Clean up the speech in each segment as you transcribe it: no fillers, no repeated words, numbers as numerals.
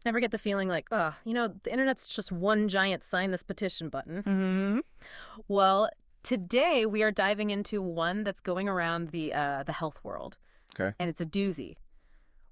Ever get the feeling like, oh, the internet's just one giant sign this petition button? Mm-hmm. Well, today we are diving into one that's going around the health world, Okay. and it's a doozy.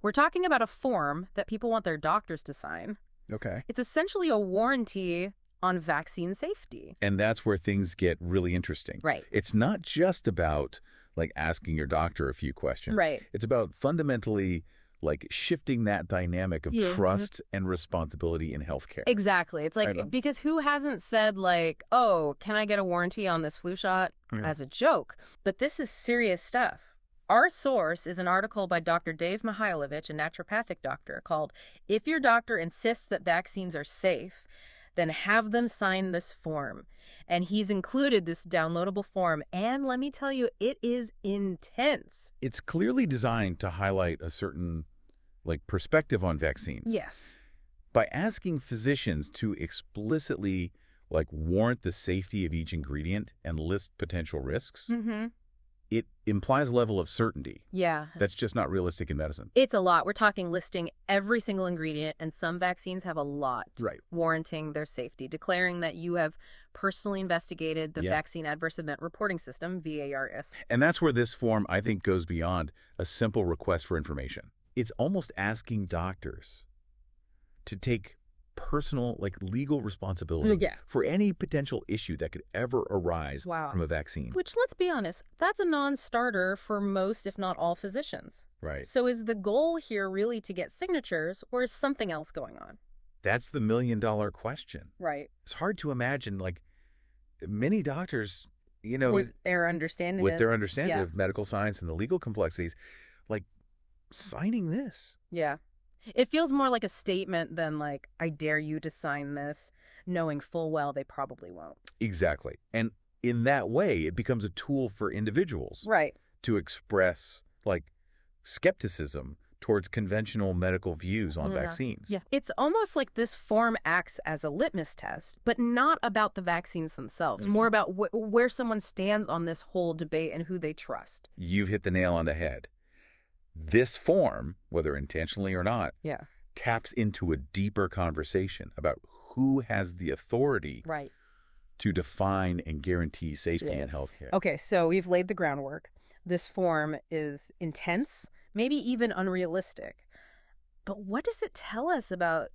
We're talking about a form that people want their doctors to sign. Okay. It's essentially a warranty on vaccine safety. And that's where things get really interesting. Right. It's not just about like asking your doctor a few questions. Right. It's about fundamentally like shifting that dynamic of Yeah. trust and responsibility in healthcare. Exactly. It's like, Right on. because who hasn't said like, oh, can I get a warranty on this flu shot Yeah. as a joke? But this is serious stuff. Our source is an article by Dr. Dave Mihailovich, a naturopathic doctor, called If Your Doctor Insists That Vaccines Are Safe, Then Have Them Sign This Form. And he's included this downloadable form. And let me tell you, it is intense. It's clearly designed to highlight a certain like perspective on vaccines. Yes. By asking physicians to explicitly like warrant the safety of each ingredient and list potential risks, Mm-hmm. it implies a level of certainty Yeah. that's just not realistic in medicine. It's a lot. We're talking listing every single ingredient, and some vaccines have a lot. Right. Warranting their safety, declaring that you have personally investigated the Yeah. Vaccine Adverse Event Reporting System, VARS. And that's where this form, I think, goes beyond a simple request for information. It's almost asking doctors to take personal, like legal responsibility Yeah. for any potential issue that could ever arise Wow. from a vaccine. Which, let's be honest, that's a non-starter for most, if not all, physicians. Right. So is the goal here really to get signatures, or is something else going on? That's the million-dollar question. Right. It's hard to imagine, like, many doctors, you know, With their understanding. with their understanding yeah. of medical science and the legal complexities, like, signing this. Yeah. It feels more like a statement than like, I dare you to sign this, knowing full well they probably won't. Exactly. And in that way, it becomes a tool for individuals Right. to express, like, skepticism towards conventional medical views on Yeah. vaccines. Yeah. It's almost like this form acts as a litmus test, but not about the vaccines themselves, more about where someone stands on this whole debate and who they trust. You've hit the nail on the head. This form, whether intentionally or not, Yeah. taps into a deeper conversation about who has the authority Right. to define and guarantee safety in Yes. healthcare. Okay, so we've laid the groundwork. This form is intense, maybe even unrealistic. But what does it tell us about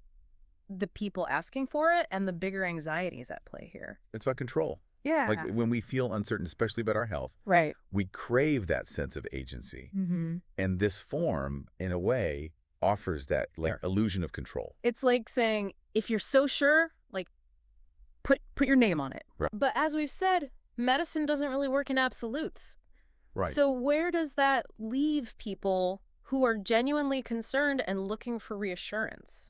the people asking for it and the bigger anxieties at play here? It's about control. Yeah. Like when we feel uncertain, especially about our health, Right. we crave that sense of agency. Mm-hmm. And this form, in a way, offers that like illusion of control. It's like saying, if you're so sure, like, put your name on it. Right. But as we've said, medicine doesn't really work in absolutes. Right. So where does that leave people who are genuinely concerned and looking for reassurance?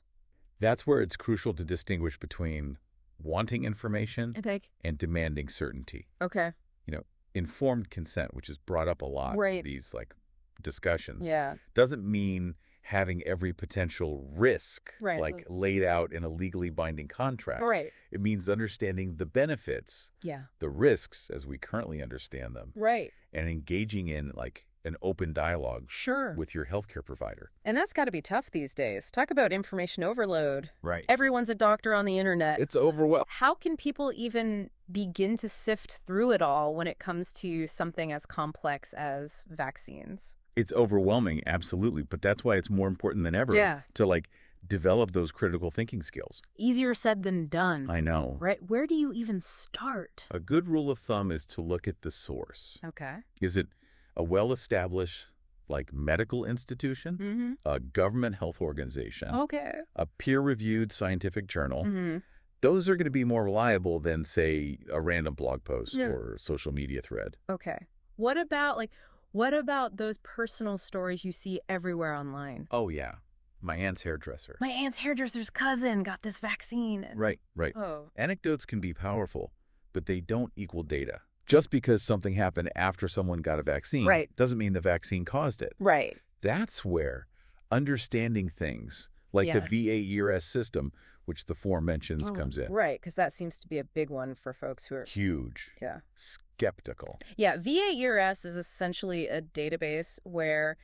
That's where it's crucial to distinguish between wanting information I think. and demanding certainty. Okay. You know, informed consent, which is brought up a lot Right. in these like discussions, Yeah. doesn't mean having every potential risk Right. like laid out in a legally binding contract. Right. It means understanding the benefits, Yeah. the risks as we currently understand them, Right. and engaging in like an open dialogue Sure. with your healthcare provider. And that's got to be tough these days. Talk about information overload. Right. Everyone's a doctor on the internet. It's overwhelming. How can people even begin to sift through it all when it comes to something as complex as vaccines? It's overwhelming, absolutely. But that's why it's more important than ever Yeah. to like develop those critical thinking skills. Easier said than done. I know. Right? Where do you even start? A good rule of thumb is to look at the source. Okay. Is it a well-established like medical institution, Mm-hmm. a government health organization, Okay. a peer-reviewed scientific journal? Mm-hmm. Those are going to be more reliable than, say, a random blog post Yeah. or social media thread. Okay. What about those personal stories you see everywhere online? Oh, yeah. My aunt's hairdresser. My aunt's hairdresser's cousin got this vaccine. Right, right. Oh. Anecdotes can be powerful, but they don't equal data. Just because something happened after someone got a vaccine Right. doesn't mean the vaccine caused it. Right. That's where understanding things like Yeah. the VA-ERS system, which the form mentions, comes in. Right, because that seems to be a big one for folks who are, Huge. yeah. Skeptical. Yeah, VA-ERS is essentially a database where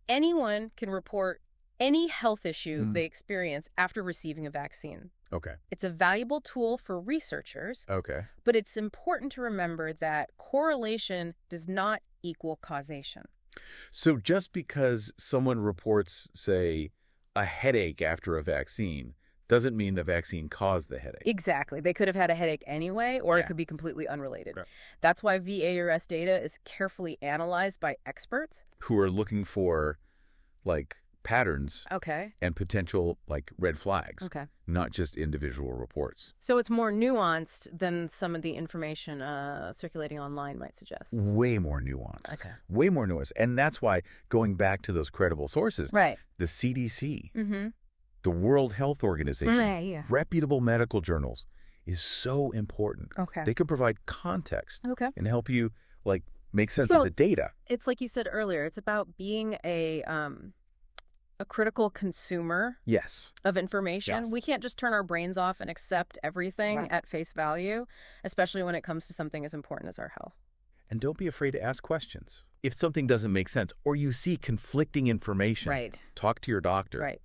anyone can report any health issue Mm. they experience after receiving a vaccine. Okay. It's a valuable tool for researchers, Okay. but it's important to remember that correlation does not equal causation. So just because someone reports, say, a headache after a vaccine doesn't mean the vaccine caused the headache. Exactly. They could have had a headache anyway, or it Yeah. could be completely unrelated. Right. That's why VAERS data is carefully analyzed by experts. Who are looking for, like, patterns Okay. and potential, like, red flags, Okay. not just individual reports. So it's more nuanced than some of the information circulating online might suggest. Way more nuanced. Okay. Way more nuanced. And that's why, going back to those credible sources, Right. the CDC, Mm-hmm. the World Health Organization, Yeah. reputable medical journals is so important. Okay. They can provide context Okay. and help you, like, make sense So- of the data. It's like you said earlier, it's about being a critical consumer Yes. of information. Yes. We can't just turn our brains off and accept everything Right. at face value, especially when it comes to something as important as our health. And don't be afraid to ask questions. If something doesn't make sense or you see conflicting information, Right. talk to your doctor. Right.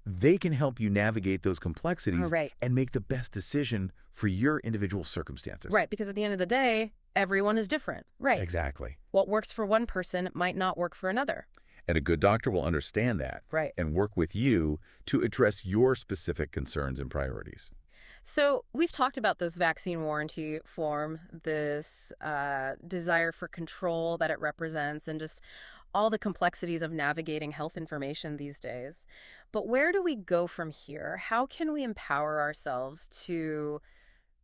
They can help you navigate those complexities Right. and make the best decision for your individual circumstances. Right. Because at the end of the day, everyone is different. Right. Exactly. What works for one person might not work for another. And a good doctor will understand that Right. and work with you to address your specific concerns and priorities. So we've talked about this vaccine warranty form, this desire for control that it represents, and just all the complexities of navigating health information these days. But where do we go from here? How can we empower ourselves to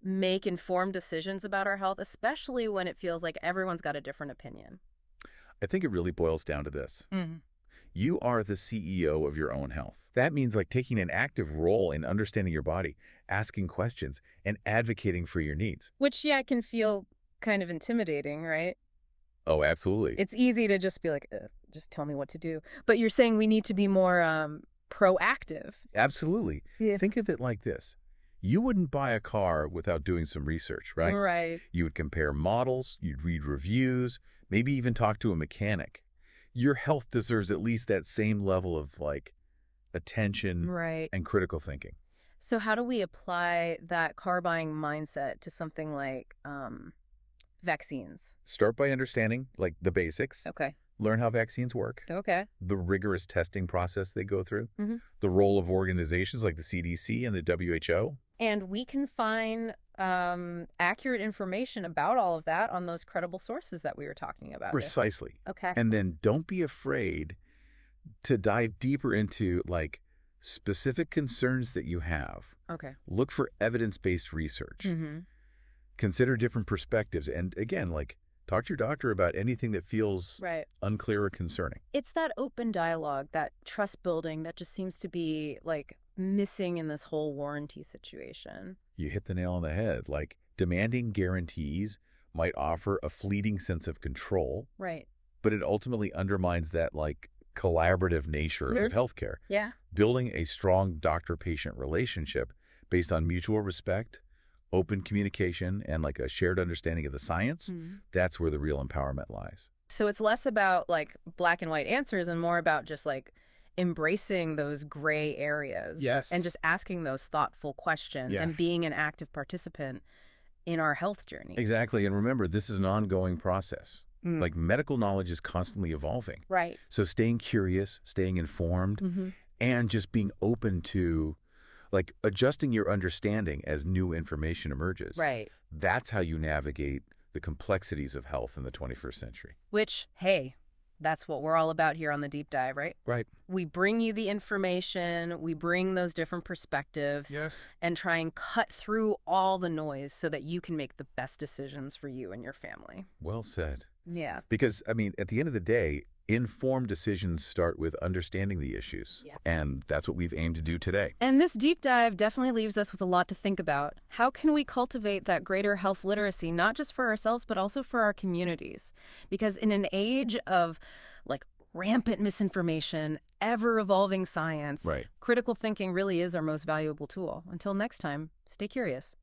make informed decisions about our health, especially when it feels like everyone's got a different opinion? I think it really boils down to this. Mm-hmm. You are the CEO of your own health. That means like taking an active role in understanding your body, asking questions, and advocating for your needs. Which, yeah, can feel kind of intimidating, right? Oh, absolutely. It's easy to just be like, just tell me what to do. But you're saying we need to be more proactive. Absolutely. Yeah. Think of it like this. You wouldn't buy a car without doing some research, right? Right. You would compare models, you'd read reviews, maybe even talk to a mechanic. Your health deserves at least that same level of like attention Right. and critical thinking. So how do we apply that car buying mindset to something like vaccines? Start by understanding like the basics. Okay. Learn how vaccines work, Okay. the rigorous testing process they go through, Mhm. the role of organizations like the CDC and the WHO. And we can find accurate information about all of that on those credible sources that we were talking about. Precisely. Okay. And then don't be afraid to dive deeper into like specific concerns that you have. Okay. Look for evidence-based research. Mm-hmm. Consider different perspectives. And again, like talk to your doctor about anything that feels Right. unclear or concerning. It's that open dialogue, that trust building that just seems to be like missing in this whole warranty situation. You hit the nail on the head. Like demanding guarantees might offer a fleeting sense of control, Right. but it ultimately undermines that like collaborative nature of Mhm. healthcare. Yeah. Building a strong doctor-patient relationship based on mutual respect, open communication, and like a shared understanding of the science, that's where the real empowerment lies. So it's less about like black and white answers and more about just like embracing those gray areas. Yes. And just asking those thoughtful questions Yeah. and being an active participant in our health journey. Exactly. And remember, this is an ongoing process. Mm. Like medical knowledge is constantly evolving. Right. So staying curious, staying informed, Mm-hmm. and just being open to like adjusting your understanding as new information emerges. Right. That's how you navigate the complexities of health in the 21st century. Which, hey, that's what we're all about here on the Deep Dive, right? Right. We bring you the information, we bring those different perspectives, Yes. and try and cut through all the noise so that you can make the best decisions for you and your family. Well said. Yeah. Because, I mean, at the end of the day, informed decisions start with understanding the issues. Yeah. And that's what we've aimed to do today. And this deep dive definitely leaves us with a lot to think about. How can we cultivate that greater health literacy, not just for ourselves, but also for our communities? Because in an age of like rampant misinformation, ever-evolving science, Right. critical thinking really is our most valuable tool. Until next time, stay curious.